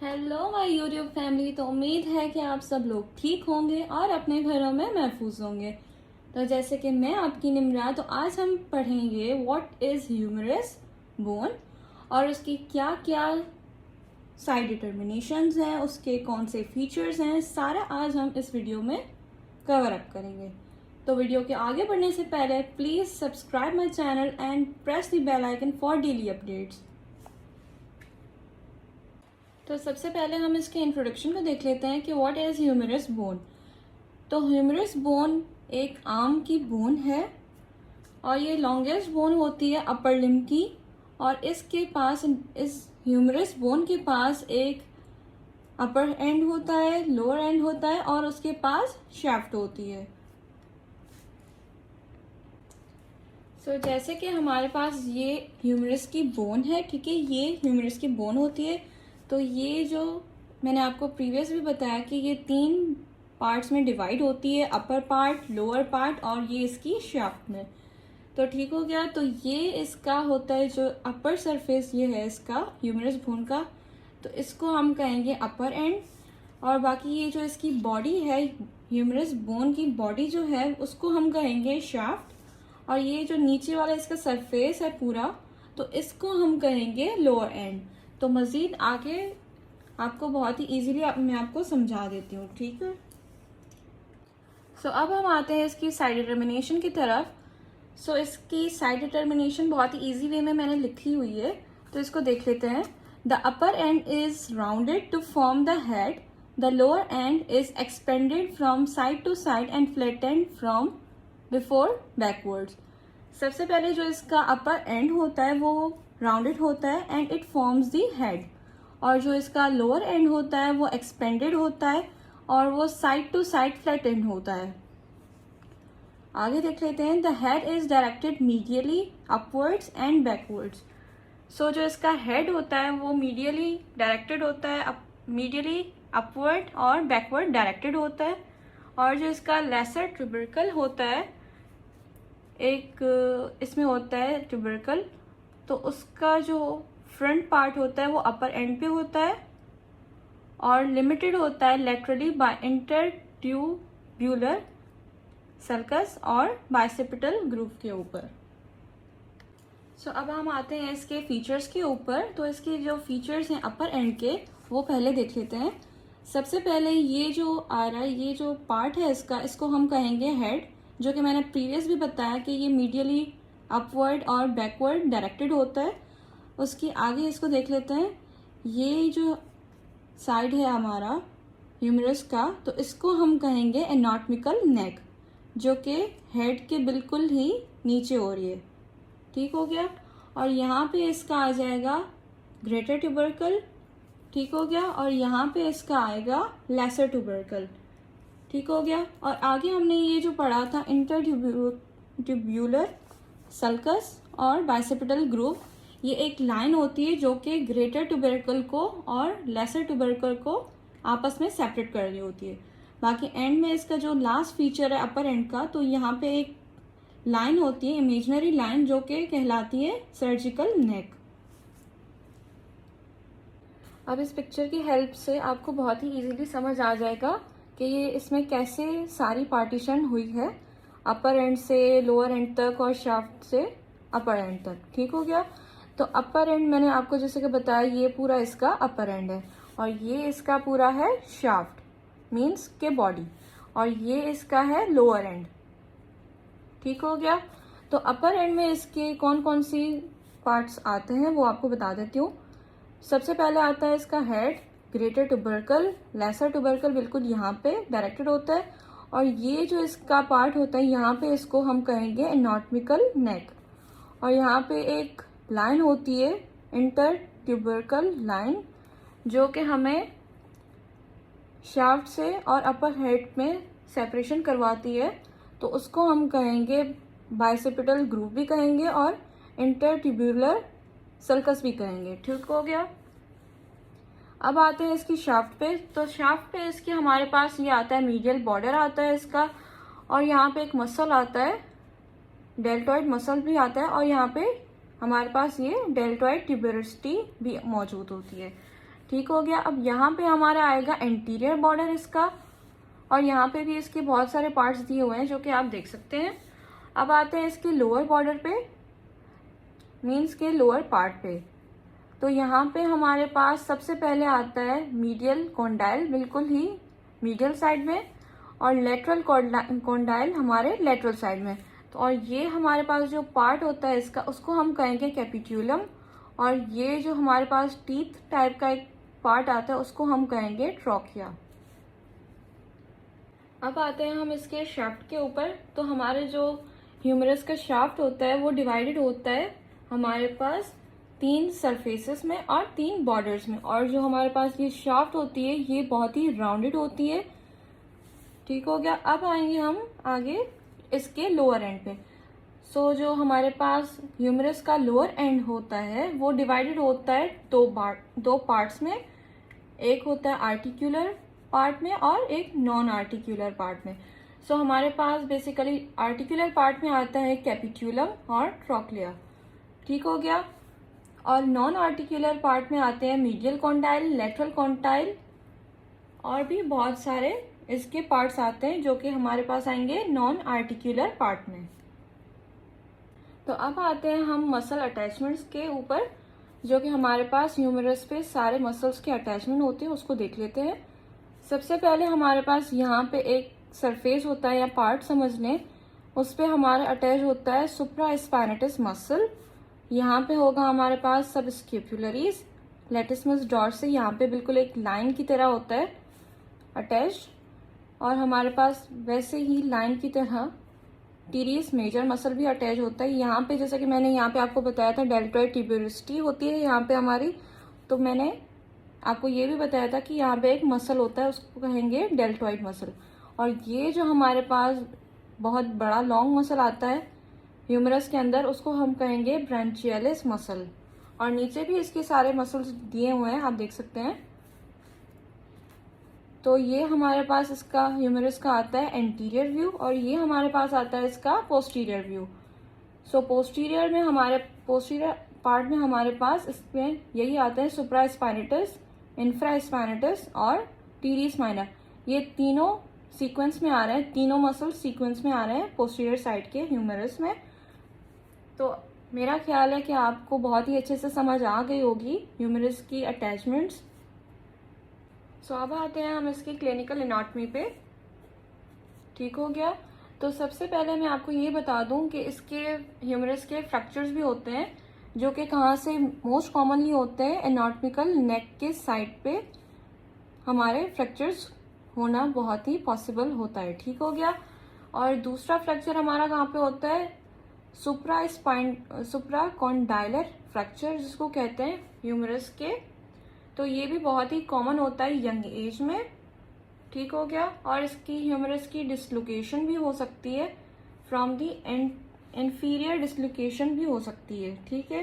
Hello my YouTube family. तो उम्मीद है कि आप सब लोग ठीक होंगे और अपने घरों में महफूज होंगे। तो जैसे कि मैं आपकी निम्रा, तो आज हम पढ़ेंगे व्हाट इज़ ह्यूमरस बोन और उसकी क्या क्या साइड डिटर्मिनेशंस हैं, उसके कौन से फीचर्स हैं, सारा आज हम इस वीडियो में कवर अप करेंगे। तो वीडियो के आगे बढ़ने से पहले please subscribe my channel and press the bell icon for daily updates. तो सबसे पहले हम इसके इंट्रोडक्शन को देख लेते हैं कि व्हाट इज़ ह्यूमरस बोन। तो ह्यूमरस बोन एक आर्म की बोन है और ये लॉन्गेस्ट बोन होती है अपर लिम्ब की, और इसके पास, इस ह्यूमरस बोन के पास एक अपर एंड होता है, लोअर एंड होता है और उसके पास शैफ्ट होती है। जैसे कि हमारे पास ये ह्यूमरस की बोन है, ठीक है, ये ह्यूमरस की बोन होती है। तो ये जो मैंने आपको प्रीवियस भी बताया कि ये 3 पार्ट्स में डिवाइड होती है, अपर पार्ट, लोअर पार्ट और ये इसकी शाफ्ट में। तो ठीक हो गया। तो ये इसका होता है जो अपर सरफेस, ये है इसका ह्यूमरस बोन का, तो इसको हम कहेंगे अपर एंड। और बाकी ये जो इसकी बॉडी है, ह्यूमरस बोन की बॉडी जो है, उसको हम कहेंगे शाफ्ट। और ये जो नीचे वाला इसका सरफेस है पूरा, तो इसको हम कहेंगे लोअर एंड। तो मज़ीद आगे आपको बहुत ही इजीली मैं आपको समझा देती हूँ, ठीक है। अब हम आते हैं इसकी साइड डिटर्मिनेशन की तरफ। इसकी साइड डिटर्मिनेशन बहुत ही इजी वे में मैंने लिखी हुई है, तो इसको देख लेते हैं। The upper end is rounded to form the head, the lower end is expanded from side to side and flattened from before backwards. सबसे पहले जो इसका अपर एंड होता है वो राउंडेड होता है and it forms the head, और जो इसका लोअर एंड होता है वो एक्सपेंडेड होता है और वो साइड टू साइड फ्लैटेंड होता है। आगे देख लेते हैं। The head is directed medially upwards and backwards. जो इसका हेड होता है वो मीडियली डायरेक्टेड होता है, मीडियली अपवर्ड और बैकवर्ड डायरेक्टेड होता है। और जो इसका लेसर ट्यूबरकल होता है, एक इसमें होता है ट्यूबरकल, तो उसका जो फ्रंट पार्ट होता है वो अपर एंड पे होता है और लिमिटेड होता है लेटरली बाय इंटरट्यूब्यूलर सल्कस और बाइसेपिटल ग्रूव के ऊपर। अब हम आते हैं इसके फीचर्स के ऊपर। तो इसके जो फीचर्स हैं अपर एंड के, वो पहले देख लेते हैं। सबसे पहले ये जो आ रहा है, ये जो पार्ट है इसका, इसको हम कहेंगे हेड, जो कि मैंने प्रीवियस भी बताया कि ये मीडियली अपवर्ड और बैकवर्ड डायरेक्टेड होता है। उसके आगे इसको देख लेते हैं। ये जो साइड है हमारा ह्यूमरस का, तो इसको हम कहेंगे एनाटॉमिकल नेक, जो कि हेड के बिल्कुल ही नीचे हो रही है, ठीक हो गया। और यहाँ पे इसका आ जाएगा ग्रेटर ट्यूबरकल, ठीक हो गया। और यहाँ पे इसका आएगा लेसर ट्यूबरकल, ठीक हो गया। और आगे हमने ये जो पढ़ा था इंटरट्यूब्यूलर सल्कस और बाइसेपिटल ग्रूव, ये एक लाइन होती है जो कि ग्रेटर ट्यूबरकल को और लेसर ट्यूबरकल को आपस में सेपरेट कर रही होती है। बाकी एंड में इसका जो लास्ट फीचर है अपर एंड का, तो यहाँ पे एक लाइन होती है, इमेजिनरी लाइन, जो कि कहलाती है सर्जिकल नेक। अब इस पिक्चर की हेल्प से आपको बहुत ही इजीली समझ आ जाएगा कि ये इसमें कैसे सारी पार्टीशन हुई है, अपर एंड से लोअर एंड तक और शाफ्ट से अपर एंड तक, ठीक हो गया। तो अपर एंड मैंने आपको जैसे कि बताया, ये पूरा इसका अपर एंड है और ये इसका पूरा है शाफ्ट, मीन्स के बॉडी, और ये इसका है लोअर एंड, ठीक हो गया। तो अपर एंड में इसके कौन कौन सी पार्ट्स आते हैं वो आपको बता देती हूँ। सबसे पहले आता है इसका head, greater tubercle, lesser tubercle बिल्कुल यहाँ पे डायरेक्टेड होता है, और ये जो इसका पार्ट होता है यहाँ पे, इसको हम कहेंगे एनाटॉमिकल नेक। और यहाँ पे एक लाइन होती है इंटर ट्यूबरकल लाइन, जो कि हमें शाफ्ट से और अपर हेड में सेपरेशन करवाती है, तो उसको हम कहेंगे बाइसेपिटल ग्रूव भी कहेंगे और इंटरट्यूब्यूलर सल्कस भी कहेंगे, ठीक हो गया। अब आते हैं इसकी शाफ्ट पे। तो शाफ्ट पे इसके हमारे पास ये आता है मीडियल बॉर्डर आता है इसका, और यहाँ पे एक मसल आता है, डेल्टॉइड मसल भी आता है, और यहाँ पे हमारे पास ये डेल्टॉइड ट्यूबरसिटी भी मौजूद होती है, ठीक हो गया। अब यहाँ पे हमारा आएगा एंटीरियर बॉर्डर इसका, और यहाँ पे भी इसके बहुत सारे पार्ट्स दिए हुए हैं जो कि आप देख सकते हैं। अब आते हैं इसके लोअर बॉर्डर पे, मीन्स के लोअर पार्ट पे। तो यहाँ पे हमारे पास सबसे पहले आता है मीडियल कॉन्डाइल, बिल्कुल ही मीडियल साइड में, और लेटरल कॉन्डाइल हमारे लेटरल साइड में। तो और ये हमारे पास जो पार्ट होता है इसका, उसको हम कहेंगे कैपिट्यूलम, और ये जो हमारे पास टीथ टाइप का एक पार्ट आता है उसको हम कहेंगे ट्रोकिया। अब आते हैं हम इसके शाफ्ट के ऊपर। तो हमारे जो ह्यूमरस का शाफ्ट होता है वो डिवाइडेड होता है हमारे पास 3 सरफेसेस में और 3 बॉर्डर्स में, और जो हमारे पास ये शाफ्ट होती है ये बहुत ही राउंडेड होती है। ठीक हो गया। अब आएंगे हम आगे इसके लोअर एंड पे। सो जो हमारे पास ह्यूमरस का लोअर एंड होता है वो डिवाइडेड होता है दो पार्ट्स में। एक होता है आर्टिक्यूलर पार्ट में और एक नॉन आर्टिक्यूलर पार्ट में। सो हमारे पास बेसिकली आर्टिक्यूलर पार्ट में आता है कैपिट्यूलम और ट्रोक्लिया। ठीक हो गया। और नॉन आर्टिक्यूलर पार्ट में आते हैं मीडियल कॉन्डाइल, लेटरल कॉन्डाइल, और भी बहुत सारे इसके पार्ट्स आते हैं जो कि हमारे पास आएंगे नॉन आर्टिक्यूलर पार्ट में। तो अब आते हैं हम मसल अटैचमेंट्स के ऊपर, जो कि हमारे पास ह्यूमरस पे सारे मसल्स के अटैचमेंट होते हैं, उसको देख लेते हैं। सबसे पहले हमारे पास यहाँ पे एक सरफेस होता है या पार्ट समझ लें, उस पे हमारा अटैच होता है सुप्रास्पाइनेटस मसल। यहाँ पे होगा हमारे पास सब स्केपुलरीज, लेटिसमस डॉर्सी, यहाँ पे बिल्कुल एक लाइन की तरह होता है अटैच, और हमारे पास वैसे ही लाइन की तरह टीरियस मेजर मसल भी अटैच होता है। यहाँ पे जैसा कि मैंने यहाँ पे आपको बताया था डेल्टॉइड ट्यूबरोसिटी होती है यहाँ पे हमारी, तो मैंने आपको ये भी बताया था कि यहाँ पे एक मसल होता है उसको कहेंगे डेल्टॉइड मसल। और ये जो हमारे पास बहुत बड़ा लॉन्ग मसल आता है ह्यूमरस के अंदर उसको हम कहेंगे ब्रांचियलिस मसल। और नीचे भी इसके सारे मसल्स दिए हुए हैं, आप देख सकते हैं। तो ये हमारे पास इसका ह्यूमरस का आता है एंटीरियर व्यू, और ये हमारे पास आता है इसका पोस्टीरियर व्यू। सो पोस्टीरियर पार्ट में हमारे पास इसमें यही आता है सुप्रास्पाइनेटस, इंफ्रास्पाइनेटस और टीरियस माइनर। ये तीनों सीक्वेंस में आ रहे हैं, तीनों मसल सीक्वेंस में आ रहे हैं पोस्टीरियर साइड के ह्यूमरस में। तो मेरा ख्याल है कि आपको बहुत ही अच्छे से समझ आ गई होगी ह्यूमरस की अटैचमेंट्स। सो अब आते हैं हम इसकी क्लिनिकल एनाटॉमी पे। ठीक हो गया। तो सबसे पहले मैं आपको ये बता दूं कि इसके ह्यूमरस के फ्रैक्चर्स भी होते हैं, जो कि कहाँ से मोस्ट कॉमनली होते हैं, एनाटॉमिकल नेक के साइड पे हमारे फ्रैक्चर्स होना बहुत ही पॉसिबल होता है। ठीक हो गया। और दूसरा फ्रैक्चर हमारा कहाँ पे होता है, सुप्राकॉन्डाइलर फ्रैक्चर जिसको कहते हैं ह्यूमरस के। तो ये भी बहुत ही कॉमन होता है यंग एज में। ठीक हो गया। और इसकी ह्यूमरस की डिसलोकेशन भी हो सकती है, फ्रॉम दी इंफीरियर डिसलोकेशन भी हो सकती है। ठीक है।